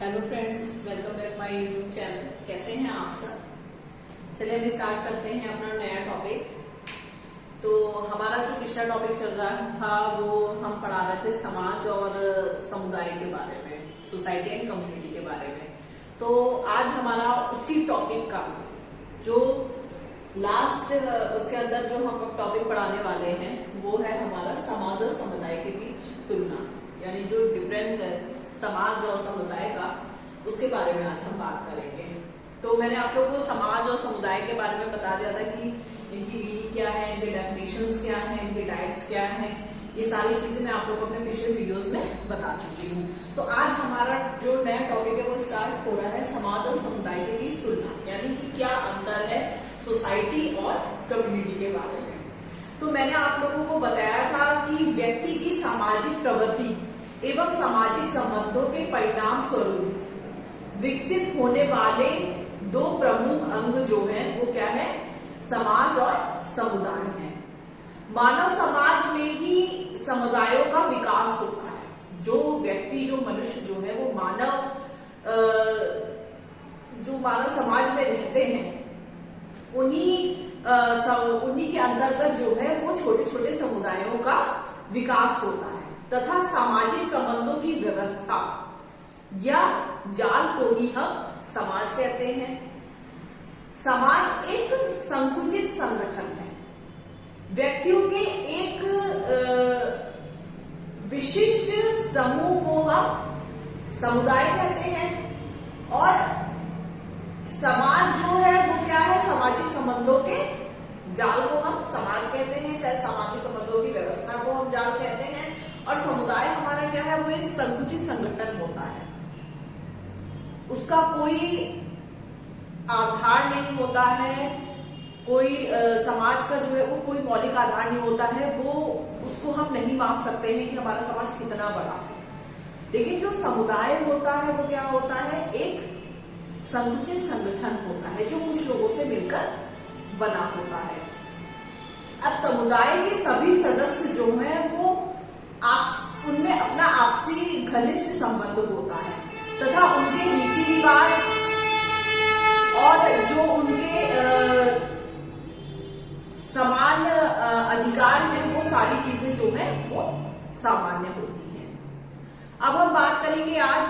Hello friends, welcome back my YouTube channel. कैसे हैं आप सब? चलिए हम स्टार्ट करते हैं अपना नया टॉपिक। तो हमारा जो पिछला टॉपिक चल रहा था वो हम पढ़ा रहे थे समाज और समुदाय के बारे में, सोसाइटी एंड कम्युनिटी के बारे में। तो आज हमारा उसी टॉपिक का जो लास्ट उसके अंदर जो हम टॉपिक पढ़ाने वाले हैं वो है हमारा समाज और समुदाय के बीच तुलना, यानी जो डिफरेंस है समाज और समुदाय का, उसके बारे में आज हम बात करेंगे। तो मैंने आप लोगों को समाज और समुदाय के बारे में बता दिया था कि इनकी मीनिंग क्या है, इनके डेफिनेशंस क्या हैं, इनके टाइप्स क्या हैं। ये सारी चीजें मैं आप लोगों को अपने पिछले वीडियोस में बता चुकी हूँ। तो आज हमारा जो नया टॉपिक है वो स्टार्ट हो रहा है समाज और समुदाय के बीच तुलना, यानी कि क्या अंतर है सोसाइटी और कम्युनिटी के बारे में। तो मैंने आप लोगों को बताया था कि व्यक्ति की सामाजिक प्रवृत्ति एवं सामाजिक संबंधों के परिणाम स्वरूप विकसित होने वाले दो प्रमुख अंग जो हैं वो क्या है, समाज और समुदाय है। मानव समाज में ही समुदायों का विकास होता है। जो व्यक्ति, जो मनुष्य जो है वो जो मानव समाज में रहते हैं उन्हीं के अंतर्गत जो है वो छोटे छोटे समुदायों का विकास होता है तथा सामाजिक संबंधों की व्यवस्था या जाल को ही हम समाज कहते हैं। समाज एक संकुचित संगठन है, व्यक्तियों के एक विशिष्ट समूह को हम समुदाय कहते हैं। और समाज जो है वो क्या है, सामाजिक संबंधों के जाल को हम समाज कहते हैं, चाहे सामाजिक संबंधों की व्यवस्था को हम जाल कहते हैं। और समुदाय हमारा क्या है, वो एक संकुचित संगठन होता है, उसका कोई आधार नहीं होता है, कोई समाज का जो है वो कोई मौलिक आधार नहीं होता है, वो उसको हम नहीं माप सकते हैं कि हमारा समाज कितना बड़ा है। लेकिन जो समुदाय होता है वो क्या होता है, एक संकुचित संगठन होता है जो कुछ लोगों से मिलकर बना होता है। अब समुदाय के सभी सदस्य जो हैं वो उनमें अपना आपसी घनिष्ठ संबंध होता है तथा उनके रीति रिवाज और जो उनके समान अधिकार हैं वो सारी चीजें जो हैं वो सामान्य होती हैं। अब हम बात करेंगे आज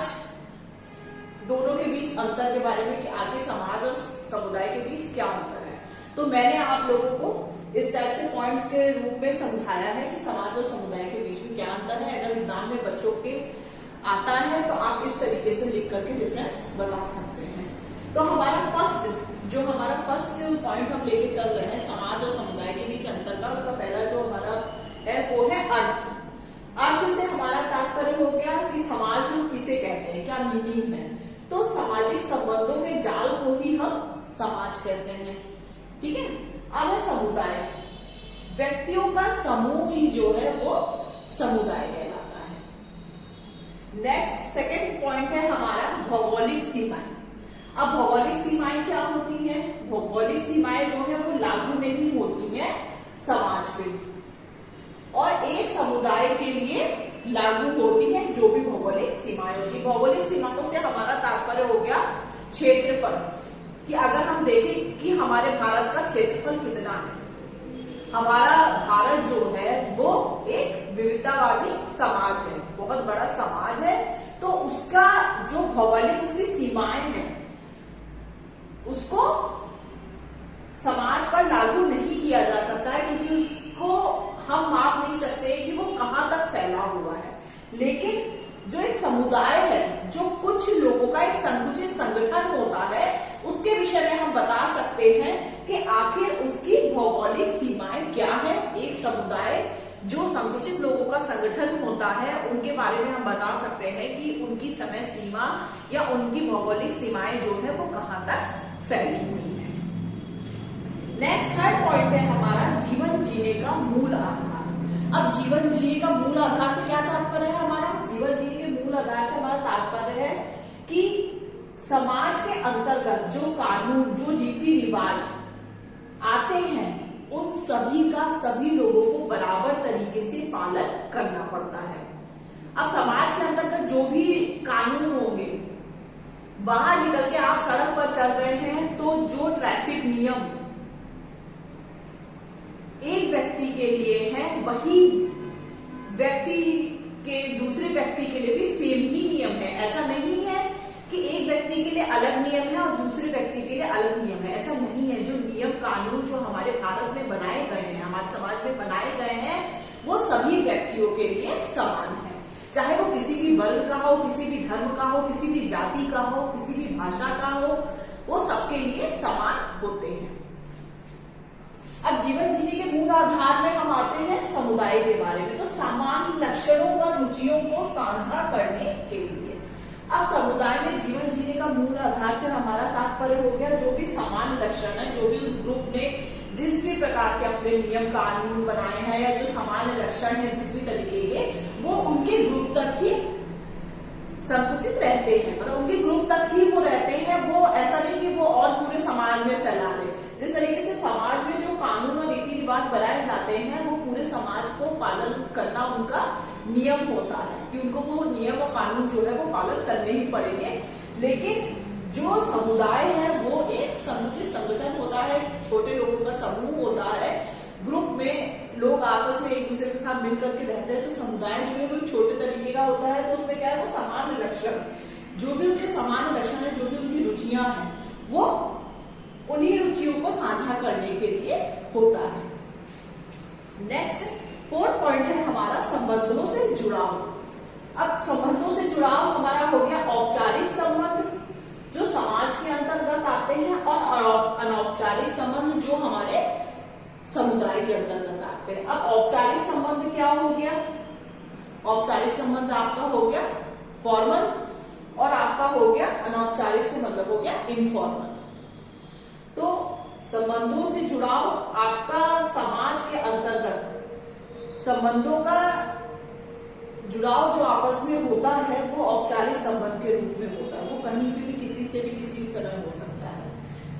दोनों के बीच अंतर के बारे में कि आखिर समाज और समुदाय के बीच क्या अंतर है। तो मैंने आप लोगों को इस टाइप से पॉइंट्स के रूप में समझाया है कि समाज और समुदाय के बीच में क्या अंतर है। अगर एग्जाम में बच्चों के आता है तो आप इस तरीके से लिख करके डिफरेंस बता सकते हैं। तो हमारा फर्स्ट पॉइंट हम लेके चल रहे हैं समाज और समुदाय के बीच अंतर का। उसका पहला जो हमारा है वो है अर्थ। अर्थ से हमारा तात्पर्य हो गया कि समाज हम किसे कहते हैं, क्या मीनिंग है। तो सामाजिक संबंधों के जाल को ही हम समाज कहते हैं, ठीक है। अब है समुदाय, व्यक्तियों का समूह ही जो है वो समुदाय कहलाता है। नेक्स्ट सेकंड पॉइंट है हमारा भौगोलिक सीमाएं। अब भौगोलिक सीमाएं क्या होती हैं? भौगोलिक सीमाएं जो है वो लागू नहीं होती हैं समाज पे और एक समुदाय के लिए लागू होती है जो भी भौगोलिक सीमाएं होती है। भौगोलिक सीमाओं से हमारा तात्पर्य हो गया क्षेत्रफल, कि अगर हम देखें कि हमारे भारत का क्षेत्रफल कितना है। हमारा भारत जो है वो एक विविधतावादी समाज है, बहुत बड़ा समाज है। तो उसका जो भौगोलिक उसकी सीमाएं हैं उसको समाज पर लागू नहीं किया जा सकता है, क्योंकि उसको हम माप नहीं सकते कि वो कहां तक फैला हुआ है। लेकिन जो एक समुदाय है, जो कुछ लोगों का एक संकुचित संगठन होता है, उसके विषय में हम बता सकते हैं कि आखिर उसकी भौगोलिक सीमाएं क्या है। एक समुदाय जो संकुचित लोगों का संगठन होता है उनके बारे में हम बता सकते हैं कि उनकी समय सीमा या उनकी भौगोलिक सीमाएं जो है वो कहां तक फैली हुई है। नेक्स्ट थर्ड पॉइंट है हमारा जीवन जीने का मूल आधार। अब जीवन जीने का मूल आधार से क्या तात्पर्य है हमारा? जीवन जीने के मूल आधार से हमारा तात्पर्य है कि समाज के अंतर्गत जो कानून, जो रीति रिवाज आते हैं उन सभी का सभी लोगों को बराबर तरीके से पालन करना पड़ता है। अब समाज के अंतर्गत जो भी कानून होंगे बाहर निकल के आप सड़क पर चल रहे हैं तो जो ट्रैफिक नियम एक व्यक्ति के लिए है वही व्यक्ति के दूसरे व्यक्ति के लिए भी सेम ही नियम है। ऐसा नहीं है कि एक व्यक्ति के लिए अलग नियम है और दूसरे व्यक्ति के लिए अलग नियम है, ऐसा नहीं है। जो नियम कानून जो हमारे भारत में बनाए गए हैं, हमारे समाज में बनाए गए हैं, वो सभी व्यक्तियों के लिए समान है, चाहे वो किसी भी वर्ग का हो, किसी भी धर्म का हो, किसी भी जाति का हो, किसी भी भाषा का हो, वो सबके लिए समान होते हैं। अब जीवन जीने के मूल आधार में हम आते हैं समुदाय के बारे में। तो सामान्य लक्षणों व रुचियों को साझा करने के लिए, अब समुदाय में जीवन जीने का मूल आधार से हमारा तात्पर्य हो गया जो भी सामान्य लक्षण है, जो भी उस ग्रुप ने जिस भी प्रकार के अपने नियम कानून बनाए हैं या जो सामान्य लक्षण है जिस भी तरीके के, वो उनके ग्रुप तक ही संकुचित रहते हैं, मतलब उनके ग्रुप तक ही वो रहते हैं। वो ऐसा नहीं कि वो और पूरे समाज में फैला दे। जिस तरीके से समाज में जो कानून और रीति रिवाज बनाए जाते हैं वो पूरे समाज को पालन करना उनका नियम होता है कि उनको वो नियम और कानून जो है वो पालन करने ही पड़ेंगे। लेकिन जो समुदाय है वो एक समुचित संगठन होता है, छोटे लोगों का समूह होता है, ग्रुप में लोग आपस में एक दूसरे के साथ मिलकर के रहते हैं। तो समुदाय जो है वो छोटे तरीके का होता है। तो उसमें क्या है, वो सामान्य लक्षण, जो भी उनके सामान्य लक्षण है, जो भी उनकी रुचियां हैं, वो उन्हीं रुचियों को साझा करने के लिए होता है। नेक्स्ट 4th पॉइंट है हमारा संबंधों से जुड़ाव। अब संबंधों से जुड़ाव हमारा हो गया औपचारिक संबंध जो समाज के अंतर्गत आते हैं और अनौपचारिक संबंध जो हमारे समुदाय के अंतर्गत आते हैं। अब औपचारिक संबंध क्या हो गया, औपचारिक संबंध आपका हो गया फॉर्मल और आपका हो गया अनौपचारिक से मतलब हो गया इनफॉर्मल। तो संबंधों से जुड़ाव आपका समाज के अंतर्गत संबंधों का जुड़ाव जो आपस में होता है वो औपचारिक संबंध के रूप में होता है। वो कहीं पे भी किसी से भी किसी भी समय हो सकता है।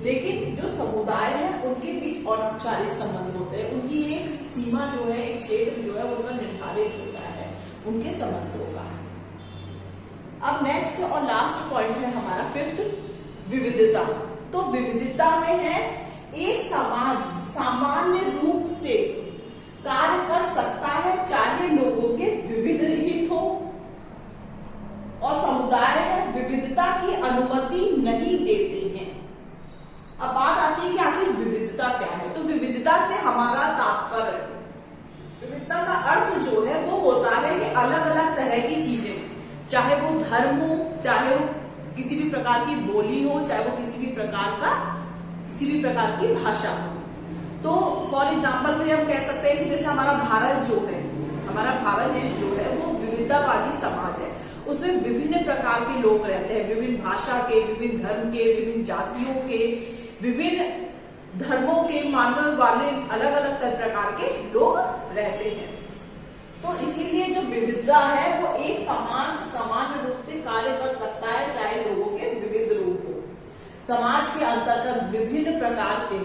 लेकिन जो समुदाय है उनके बीच अनौपचारिक संबंध होते हैं। उनकी एक सीमा जो है, एक क्षेत्र जो है उनका निर्धारित होता है उनके संबंधों का। अब नेक्स्ट और लास्ट पॉइंट है हमारा 5th विविधता। तो विविधता में है एक समाज सामान्य रूप से कार्य कर सकता है चाहे लोगों के विविध हित हो, और समुदाय है विविधता की अनुमति नहीं देते हैं। अब बात आती है कि आखिर विविधता क्या है। तो विविधता से हमारा तात्पर्य, विविधता का अर्थ जो है वो होता है कि अलग अलग तरह की चीजें, चाहे वो धर्म हो, चाहे वो किसी भी प्रकार की बोली हो, चाहे वो किसी भी प्रकार की भाषा हो। तो फॉर एग्जाम्पल में हम कह सकते हैं कि जैसे हमारा भारत जो है, हमारा भारत देश जो है वो विविधतावादी समाज है। उसमें विभिन्न प्रकार के लोग रहते हैं, विभिन्न भाषा के, विभिन्न धर्म के, विभिन्न जातियों के, विभिन्न धर्मों के मानने वाले अलग अलग प्रकार के लोग रहते हैं। तो इसीलिए जो विविधता है वो एक समान रूप से कार्य कर सकता है चाहे लोगों के विविध रूप हो। समाज के अंतर्गत विभिन्न प्रकार के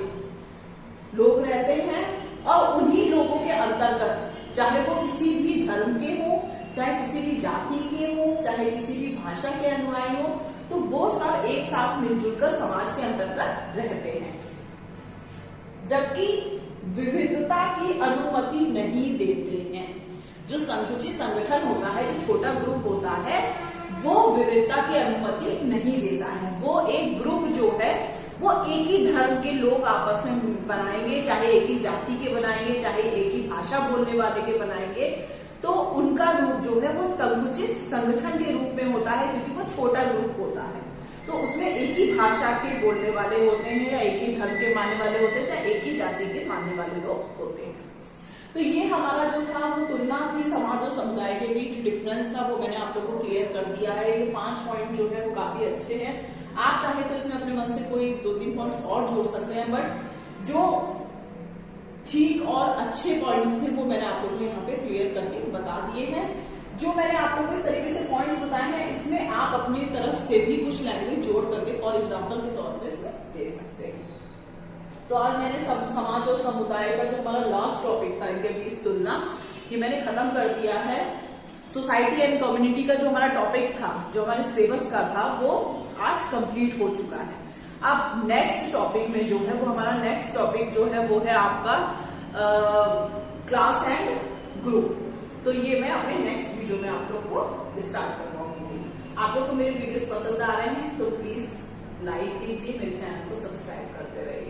लोग रहते हैं और उन्हीं लोगों के अंतर्गत चाहे वो किसी भी धर्म के हो, चाहे किसी भी जाति के हो, चाहे किसी भी भाषा के अनुयायी हो, तो वो सब एक साथ मिलजुल कर समाज के अंतर्गत रहते हैं। जबकि विविधता की अनुमति नहीं देते हैं। जो संकुचित संगठन होता है, जो छोटा ग्रुप होता है, वो विविधता की अनुमति नहीं देता है। वो एक ग्रुप जो है वो एक ही धर्म के लोग आपस में बनाएंगे, चाहे एक ही जाति के बनाएंगे, चाहे एक ही भाषा बोलने वाले के बनाएंगे, तो उनका रूप जो है वो संकुचित संगठन के रूप में होता है क्योंकि वो छोटा ग्रुप होता है। तो उसमें एक ही भाषा के बोलने वाले होते हैं या एक ही धर्म के मानने वाले होते हैं, चाहे एक ही जाति के मानने वाले लोग होते हैं। तो ये हमारा जो था वो तुलना थी समाज और समुदाय के बीच डिफरेंस था, वो मैंने आप लोगों को क्लियर कर दिया है। ये 5 पॉइंट जो है वो काफी अच्छे हैं। आप चाहे तो इसमें अपने मन से कोई 2-3 पॉइंट्स और जोड़ सकते हैं, बट जो ठीक और अच्छे पॉइंट्स थे वो मैंने आप लोगों को यहाँ पे क्लियर करके बता दिए हैं। जो मैंने आप लोगों को इस तरीके से पॉइंट्स बताए हैं, इसमें आप अपनी तरफ से भी कुछ लैंग्वेज जोड़ करके फॉर एग्जाम्पल के तौर पर इसमें दे सकते हैं। तो आज मैंने समाज और समुदाय का जो हमारा लास्ट टॉपिक था इनके बीच तुलना, ये मैंने खत्म कर दिया है। सोसाइटी एंड कम्युनिटी का जो हमारा टॉपिक था, जो हमारे सिलेबस का था, वो आज कंप्लीट हो चुका है। अब नेक्स्ट टॉपिक में जो है वो हमारा नेक्स्ट टॉपिक जो है वो है आपका क्लास एंड ग्रुप। तो ये मैं अपने नेक्स्ट वीडियो में आप लोग को स्टार्ट करवाऊंगी। आप लोग को मेरे वीडियोस पसंद आ रहे हैं तो प्लीज लाइक कीजिए, मेरे चैनल को सब्सक्राइब करते रहिए।